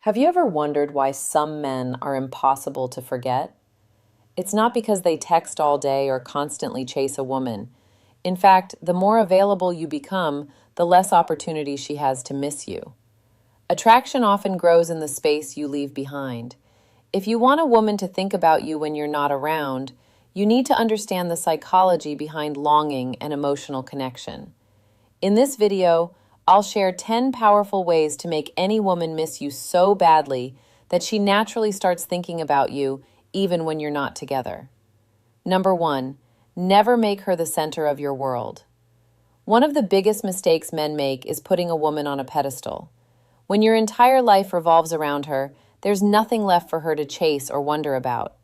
Have you ever wondered why some men are impossible to forget? It's not because they text all day or constantly chase a woman. In fact, the more available you become, the less opportunity she has to miss you. Attraction often grows in the space you leave behind. If you want a woman to think about you when you're not around, you need to understand the psychology behind longing and emotional connection. In this video, I'll share 10 powerful ways to make any woman miss you so badly that she naturally starts thinking about you even when you're not together. Number 1, never make her the center of your world. One of the biggest mistakes men make is putting a woman on a pedestal. When your entire life revolves around her, there's nothing left for her to chase or wonder about.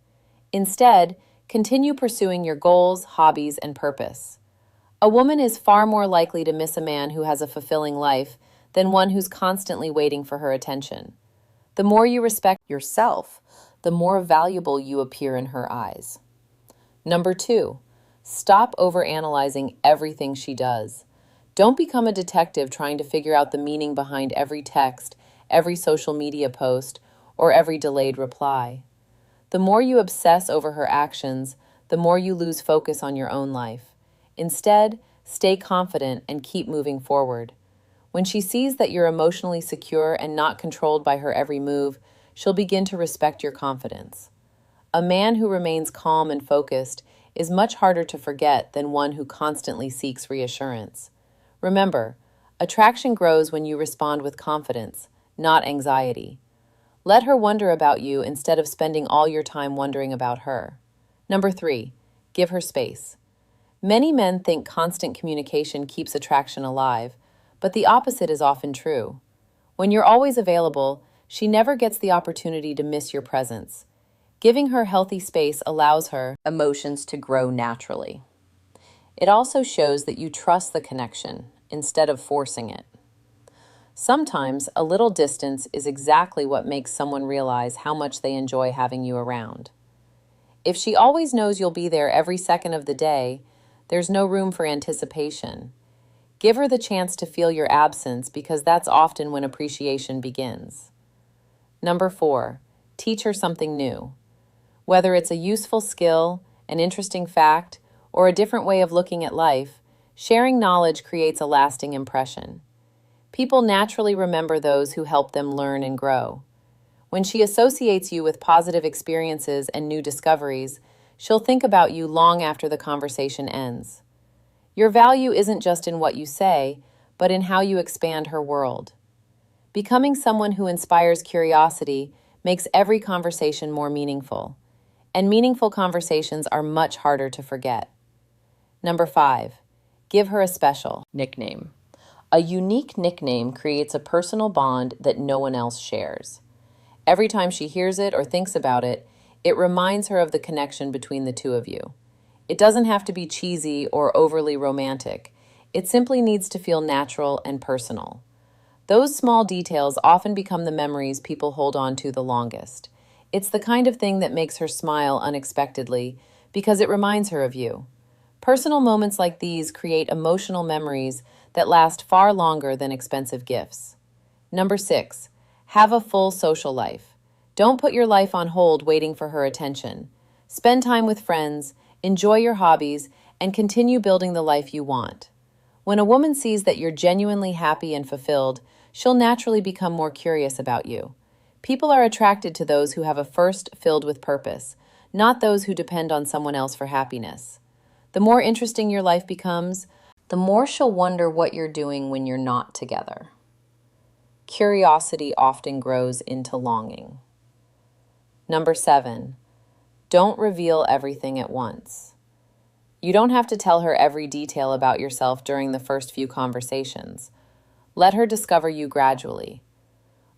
Instead, continue pursuing your goals, hobbies, and purpose. A woman is far more likely to miss a man who has a fulfilling life than one who's constantly waiting for her attention. The more you respect yourself, the more valuable you appear in her eyes. Number 2, stop overanalyzing everything she does. Don't become a detective trying to figure out the meaning behind every text, every social media post, or every delayed reply. The more you obsess over her actions, the more you lose focus on your own life. Instead, stay confident and keep moving forward. When she sees that you're emotionally secure and not controlled by her every move, she'll begin to respect your confidence. A man who remains calm and focused is much harder to forget than one who constantly seeks reassurance. Remember, attraction grows when you respond with confidence, not anxiety. Let her wonder about you instead of spending all your time wondering about her. Number 3, give her space. Many men think constant communication keeps attraction alive, but the opposite is often true. When you're always available, she never gets the opportunity to miss your presence. Giving her healthy space allows her emotions to grow naturally. It also shows that you trust the connection instead of forcing it. Sometimes a little distance is exactly what makes someone realize how much they enjoy having you around. If she always knows you'll be there every second of the day, there's no room for anticipation. Give her the chance to feel your absence because that's often when appreciation begins. Number 4, teach her something new. Whether it's a useful skill, an interesting fact, or a different way of looking at life, sharing knowledge creates a lasting impression. People naturally remember those who help them learn and grow. When she associates you with positive experiences and new discoveries, she'll think about you long after the conversation ends. Your value isn't just in what you say, but in how you expand her world. Becoming someone who inspires curiosity makes every conversation more meaningful, and meaningful conversations are much harder to forget. Number 5, give her a special nickname. A unique nickname creates a personal bond that no one else shares. Every time she hears it or thinks about it, it reminds her of the connection between the two of you. It doesn't have to be cheesy or overly romantic. It simply needs to feel natural and personal. Those small details often become the memories people hold on to the longest. It's the kind of thing that makes her smile unexpectedly because it reminds her of you. Personal moments like these create emotional memories that last far longer than expensive gifts. Number 6, have a full social life. Don't put your life on hold waiting for her attention. Spend time with friends, enjoy your hobbies, and continue building the life you want. When a woman sees that you're genuinely happy and fulfilled, she'll naturally become more curious about you. People are attracted to those who have a first filled with purpose, not those who depend on someone else for happiness. The more interesting your life becomes, the more she'll wonder what you're doing when you're not together. Curiosity often grows into longing. Number 7, don't reveal everything at once. You don't have to tell her every detail about yourself during the first few conversations. Let her discover you gradually.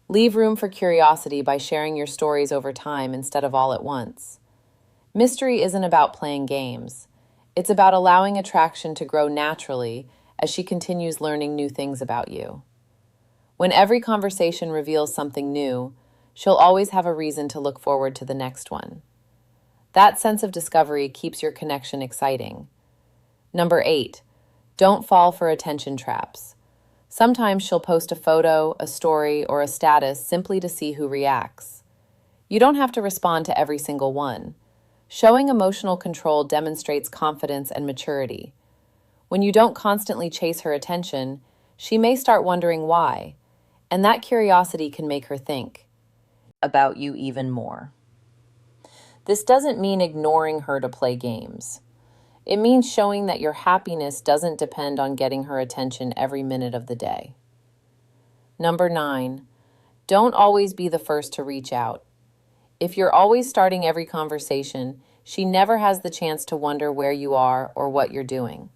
Leave room for curiosity by sharing your stories over time instead of all at once. Mystery isn't about playing games. It's about allowing attraction to grow naturally as she continues learning new things about you. When every conversation reveals something new, she'll always have a reason to look forward to the next one. That sense of discovery keeps your connection exciting. Number 8, don't fall for attention traps. Sometimes she'll post a photo, a story, or a status simply to see who reacts. You don't have to respond to every single one. Showing emotional control demonstrates confidence and maturity. When you don't constantly chase her attention, she may start wondering why, and that curiosity can make her think about you even more. This doesn't mean ignoring her to play games. It means showing that your happiness doesn't depend on getting her attention every minute of the day. Number 9, don't always be the first to reach out. If you're always starting every conversation, she never has the chance to wonder where you are or what you're doing.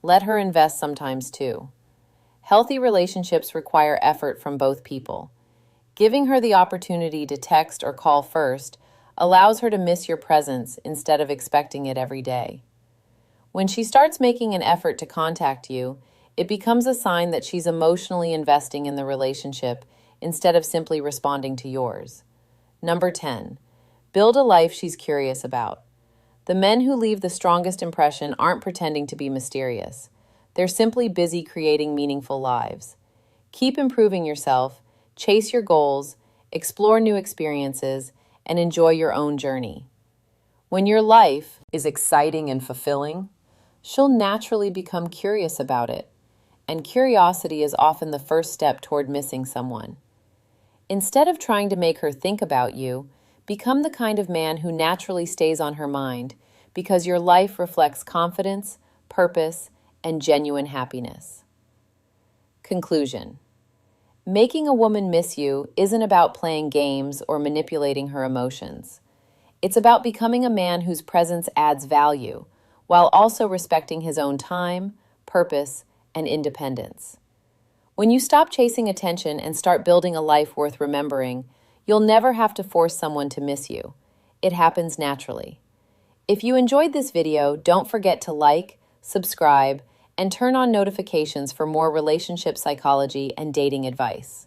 Let her invest sometimes too. Healthy relationships require effort from both people. Giving her the opportunity to text or call first allows her to miss your presence instead of expecting it every day. When she starts making an effort to contact you, it becomes a sign that she's emotionally investing in the relationship instead of simply responding to yours. Number 10, build a life she's curious about. The men who leave the strongest impression aren't pretending to be mysterious. They're simply busy creating meaningful lives. Keep improving yourself, chase your goals, explore new experiences, and enjoy your own journey. When your life is exciting and fulfilling, she'll naturally become curious about it, and curiosity is often the first step toward missing someone. Instead of trying to make her think about you, become the kind of man who naturally stays on her mind because your life reflects confidence, purpose, and genuine happiness. Conclusion. Making a woman miss you isn't about playing games or manipulating her emotions. It's about becoming a man whose presence adds value, while also respecting his own time, purpose, and independence. When you stop chasing attention and start building a life worth remembering, you'll never have to force someone to miss you. It happens naturally. If you enjoyed this video, don't forget to like, subscribe, and turn on notifications for more relationship psychology and dating advice.